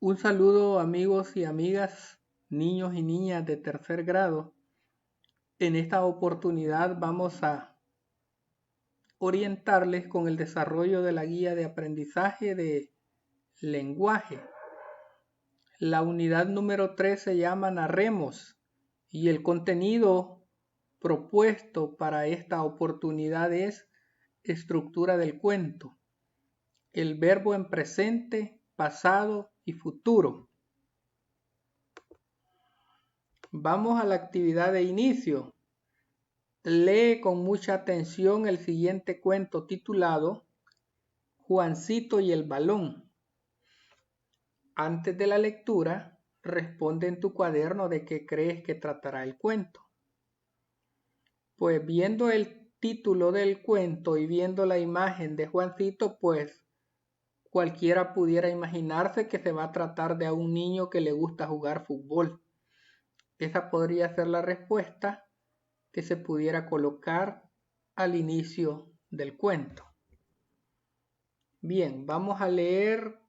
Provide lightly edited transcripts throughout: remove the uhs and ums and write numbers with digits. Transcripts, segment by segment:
Un saludo amigos y amigas, niños y niñas de tercer grado. En esta oportunidad vamos a orientarles con el desarrollo de la guía de aprendizaje de lenguaje. La unidad número 3 se llama Narremos y el contenido propuesto para esta oportunidad es estructura del cuento, el verbo en presente, pasado y futuro. Vamos a la actividad de inicio. Lee con mucha atención el siguiente cuento titulado Juancito y el balón. Antes de la lectura, responde en tu cuaderno de qué crees que tratará el cuento. Pues viendo el título del cuento y viendo la imagen de Juancito, pues cualquiera pudiera imaginarse que se va a tratar de un niño que le gusta jugar fútbol. Esa podría ser la respuesta que se pudiera colocar al inicio del cuento. Bien, vamos a leer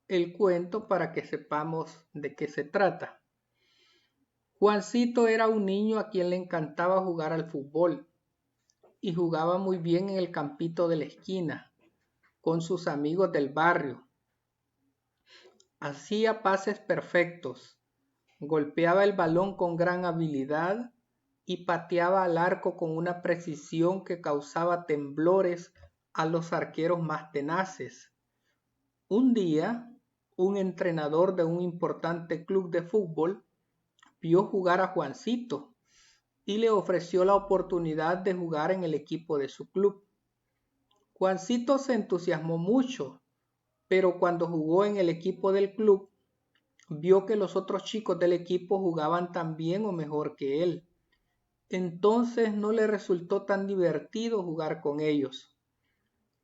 el cuento para que sepamos de qué se trata. Juancito era un niño a quien le encantaba jugar al fútbol y jugaba muy bien en el campito de la esquina con sus amigos del barrio. Hacía pases perfectos, golpeaba el balón con gran habilidad y pateaba al arco con una precisión que causaba temblores a los arqueros más tenaces. Un día, un entrenador de un importante club de fútbol vio jugar a Juancito y le ofreció la oportunidad de jugar en el equipo de su club. Juancito se entusiasmó mucho, pero cuando jugó en el equipo del club, vio que los otros chicos del equipo jugaban tan bien o mejor que él. Entonces no le resultó tan divertido jugar con ellos.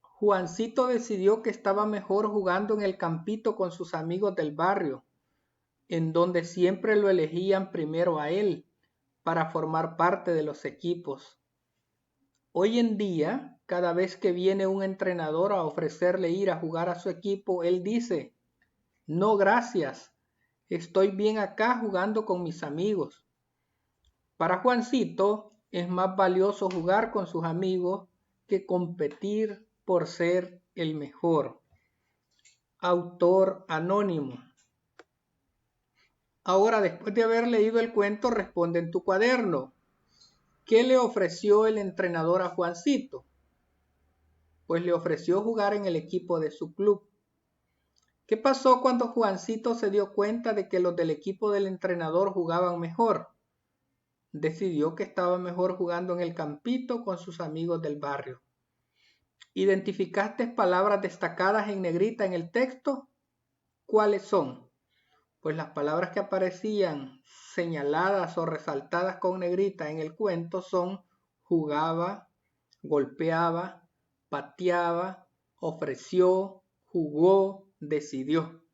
Juancito decidió que estaba mejor jugando en el campito con sus amigos del barrio, en donde siempre lo elegían primero a él para formar parte de los equipos. Hoy en día, cada vez que viene un entrenador a ofrecerle ir a jugar a su equipo, él dice: "No, gracias, estoy bien acá jugando con mis amigos". Para Juancito es más valioso jugar con sus amigos que competir por ser el mejor. Autor anónimo. Ahora, después de haber leído el cuento, responde en tu cuaderno. ¿Qué le ofreció el entrenador a Juancito? Pues le ofreció jugar en el equipo de su club. ¿Qué pasó cuando Juancito se dio cuenta de que los del equipo del entrenador jugaban mejor? Decidió que estaba mejor jugando en el campito con sus amigos del barrio. ¿Identificaste palabras destacadas en negrita en el texto? ¿Cuáles son? Pues las palabras que aparecían señaladas o resaltadas con negrita en el cuento son jugaba, golpeaba, pateaba, ofreció, jugó, decidió.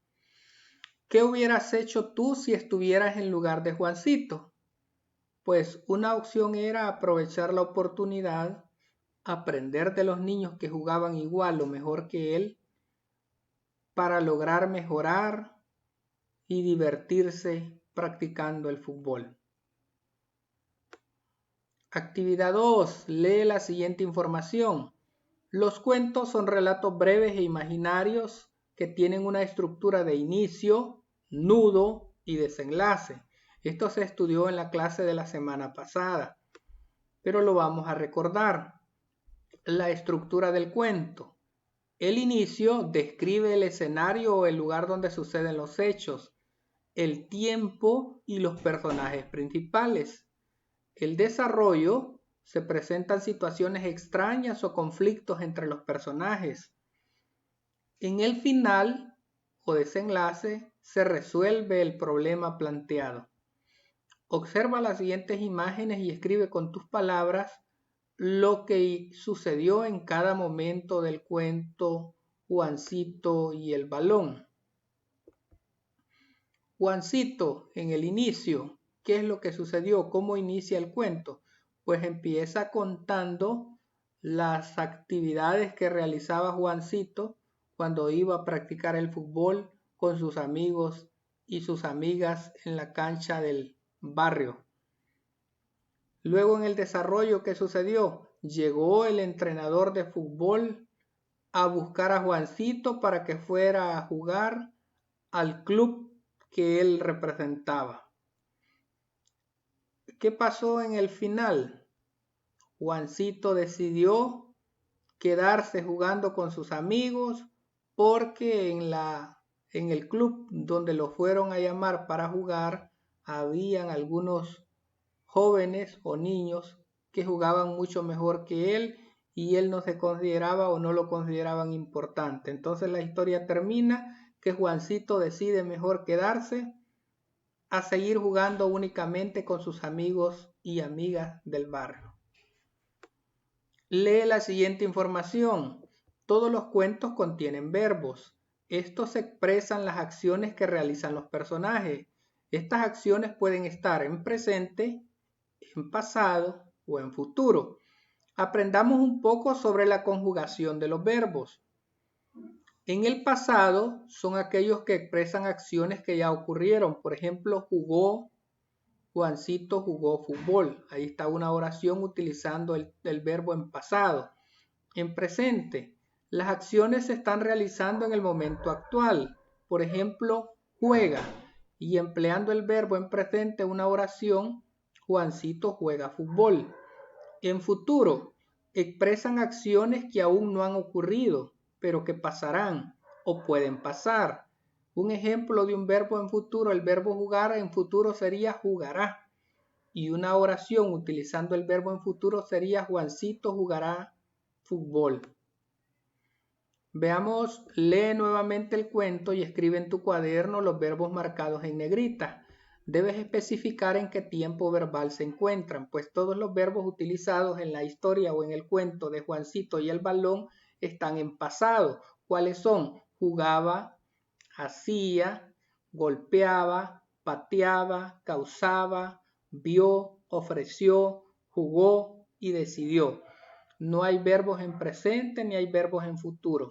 ¿Qué hubieras hecho tú si estuvieras en lugar de Juancito? Pues una opción era aprovechar la oportunidad, aprender de los niños que jugaban igual o mejor que él, para lograr mejorar y divertirse practicando el fútbol. Actividad 2. Lee la siguiente información. Los cuentos son relatos breves e imaginarios que tienen una estructura de inicio, nudo y desenlace. Esto se estudió en la clase de la semana pasada, pero lo vamos a recordar. La estructura del cuento. El inicio describe el escenario o el lugar donde suceden los hechos, el tiempo y los personajes principales. El desarrollo se presentan situaciones extrañas o conflictos entre los personajes. En el final o desenlace se resuelve el problema planteado. Observa las siguientes imágenes y escribe con tus palabras lo que sucedió en cada momento del cuento Juancito y el balón. Juancito, en el inicio, ¿qué es lo que sucedió? ¿Cómo inicia el cuento? Pues empieza contando las actividades que realizaba Juancito cuando iba a practicar el fútbol con sus amigos y sus amigas en la cancha del barrio. Luego, en el desarrollo, ¿qué sucedió? Llegó el entrenador de fútbol a buscar a Juancito para que fuera a jugar al club que él representaba. ¿Qué pasó en el final? Juancito decidió quedarse jugando con sus amigos porque en el club donde lo fueron a llamar para jugar habían algunos jóvenes o niños que jugaban mucho mejor que él y él no se consideraba o no lo consideraban importante. Entonces la historia termina que Juancito decide mejor quedarse a seguir jugando únicamente con sus amigos y amigas del barrio. Lee la siguiente información. Todos los cuentos contienen verbos. Estos expresan las acciones que realizan los personajes. Estas acciones pueden estar en presente, en pasado o en futuro. Aprendamos un poco sobre la conjugación de los verbos. En el pasado son aquellos que expresan acciones que ya ocurrieron. Por ejemplo, Juancito jugó fútbol. Ahí está una oración utilizando el verbo en pasado. En presente, las acciones se están realizando en el momento actual. Por ejemplo, juega. Y empleando el verbo en presente, una oración, Juancito juega fútbol. En futuro, expresan acciones que aún no han ocurrido, pero que pasarán o pueden pasar. Un ejemplo de un verbo en futuro, el verbo jugar en futuro sería jugará. Y una oración utilizando el verbo en futuro sería Juancito jugará fútbol. Veamos, lee nuevamente el cuento y escribe en tu cuaderno los verbos marcados en negrita. Debes especificar en qué tiempo verbal se encuentran, pues todos los verbos utilizados en la historia o en el cuento de Juancito y el balón están en pasado. ¿Cuáles son? Jugaba, hacía, golpeaba, pateaba, causaba, vio, ofreció, jugó y decidió. No hay verbos en presente ni hay verbos en futuro.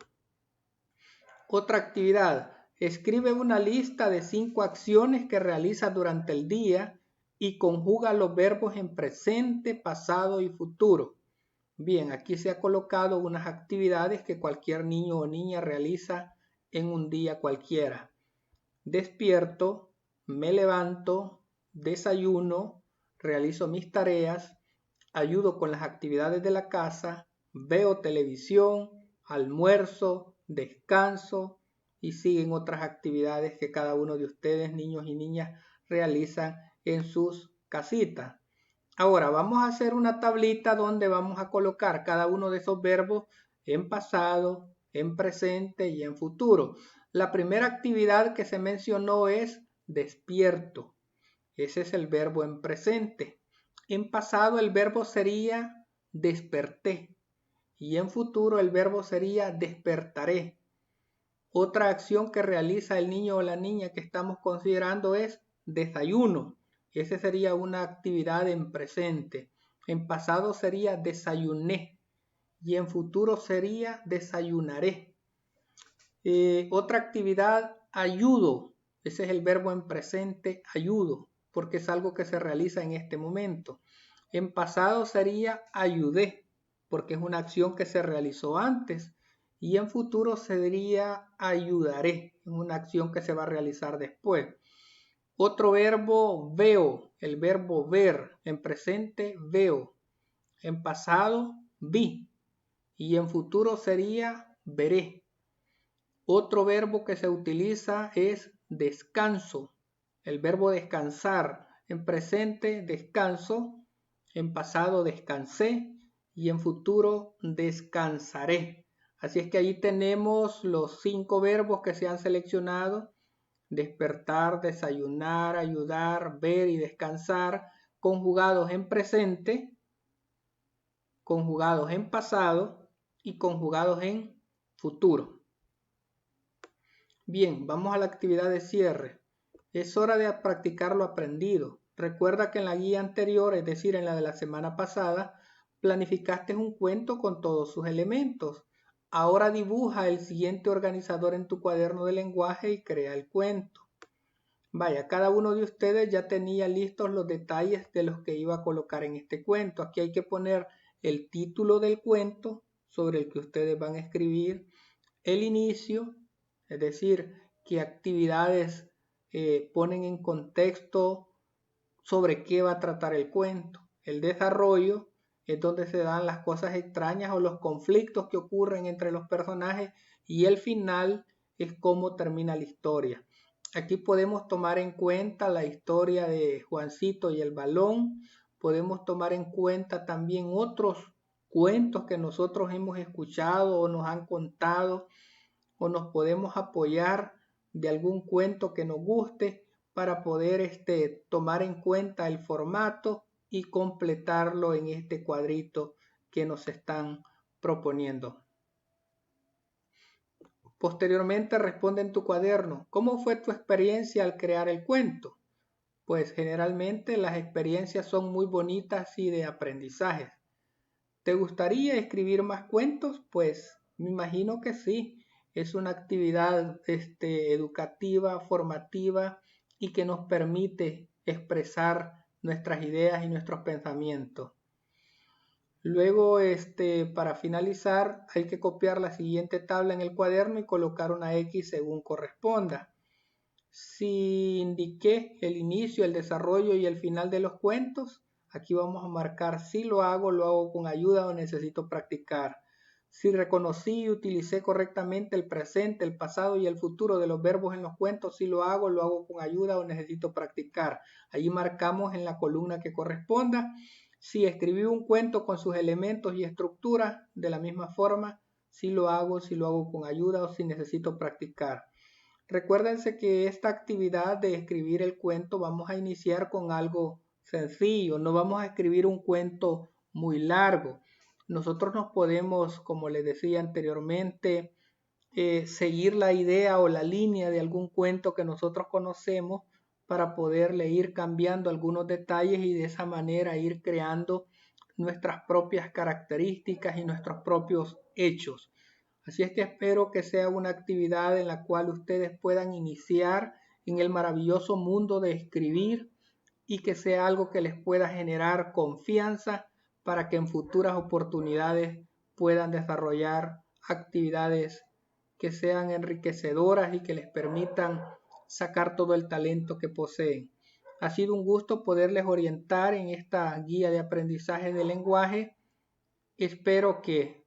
Otra actividad. Escribe una lista de 5 acciones que realizas durante el día y conjuga los verbos en presente, pasado y futuro. Bien, aquí se ha colocado unas actividades que cualquier niño o niña realiza en un día cualquiera. Despierto, me levanto, desayuno, realizo mis tareas, ayudo con las actividades de la casa, veo televisión, almuerzo, descanso y siguen otras actividades que cada uno de ustedes, niños y niñas, realizan en sus casitas. Ahora vamos a hacer una tablita donde vamos a colocar cada uno de esos verbos en pasado, en presente y en futuro. La primera actividad que se mencionó es despierto. Ese es el verbo en presente. En pasado el verbo sería desperté y en futuro el verbo sería despertaré. Otra acción que realiza el niño o la niña que estamos considerando es desayuno. Esa sería una actividad en presente. En pasado sería desayuné y en futuro sería desayunaré. Otra actividad, ayudo. Ese es el verbo en presente, ayudo, porque es algo que se realiza en este momento. En pasado sería ayudé, porque es una acción que se realizó antes. Y en futuro sería ayudaré, es una acción que se va a realizar después. Otro verbo, veo, el verbo ver. En presente, veo. En pasado, vi. Y en futuro sería veré. Otro verbo que se utiliza es descanso. El verbo descansar. En presente, descanso. En pasado, descansé. Y en futuro, descansaré. Así es que ahí tenemos los 5 verbos que se han seleccionado. Despertar, desayunar, ayudar, ver y descansar, conjugados en presente, conjugados en pasado y conjugados en futuro. Bien, vamos a la actividad de cierre. Es hora de practicar lo aprendido. Recuerda que en la guía anterior, es decir, en la de la semana pasada, planificaste un cuento con todos sus elementos. Ahora dibuja el siguiente organizador en tu cuaderno de lenguaje y crea el cuento. Vaya, cada uno de ustedes ya tenía listos los detalles de los que iba a colocar en este cuento. Aquí hay que poner el título del cuento sobre el que ustedes van a escribir, el inicio, es decir, qué actividades ponen en contexto sobre qué va a tratar el cuento. El desarrollo es donde se dan las cosas extrañas o los conflictos que ocurren entre los personajes, y el final es cómo termina la historia. Aquí podemos tomar en cuenta la historia de Juancito y el balón. Podemos tomar en cuenta también otros cuentos que nosotros hemos escuchado o nos han contado, o nos podemos apoyar de algún cuento que nos guste para poder tomar en cuenta el formato y completarlo en este cuadrito que nos están proponiendo. Posteriormente responde en tu cuaderno, ¿cómo fue tu experiencia al crear el cuento? Pues generalmente las experiencias son muy bonitas y de aprendizaje. ¿Te gustaría escribir más cuentos? Pues me imagino que sí. Es una actividad educativa, formativa y que nos permite expresar nuestras ideas y nuestros pensamientos. Luego, para finalizar, hay que copiar la siguiente tabla en el cuaderno y colocar una X según corresponda. Si indiqué el inicio, el desarrollo y el final de los cuentos, aquí vamos a marcar si lo hago con ayuda o necesito practicar. Si reconocí y utilicé correctamente el presente, el pasado y el futuro de los verbos en los cuentos, si lo hago con ayuda o necesito practicar. Allí marcamos en la columna que corresponda. Si escribí un cuento con sus elementos y estructuras, de la misma forma, si lo hago con ayuda o si necesito practicar. Recuérdense que esta actividad de escribir el cuento vamos a iniciar con algo sencillo, no vamos a escribir un cuento muy largo. Nosotros nos podemos, como les decía anteriormente, seguir la idea o la línea de algún cuento que nosotros conocemos para poderle ir cambiando algunos detalles y de esa manera ir creando nuestras propias características y nuestros propios hechos. Así es que espero que sea una actividad en la cual ustedes puedan iniciar en el maravilloso mundo de escribir y que sea algo que les pueda generar confianza para que en futuras oportunidades puedan desarrollar actividades que sean enriquecedoras y que les permitan sacar todo el talento que poseen. Ha sido un gusto poderles orientar en esta guía de aprendizaje de lenguaje. Espero que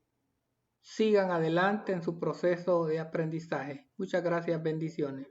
sigan adelante en su proceso de aprendizaje. Muchas gracias, bendiciones.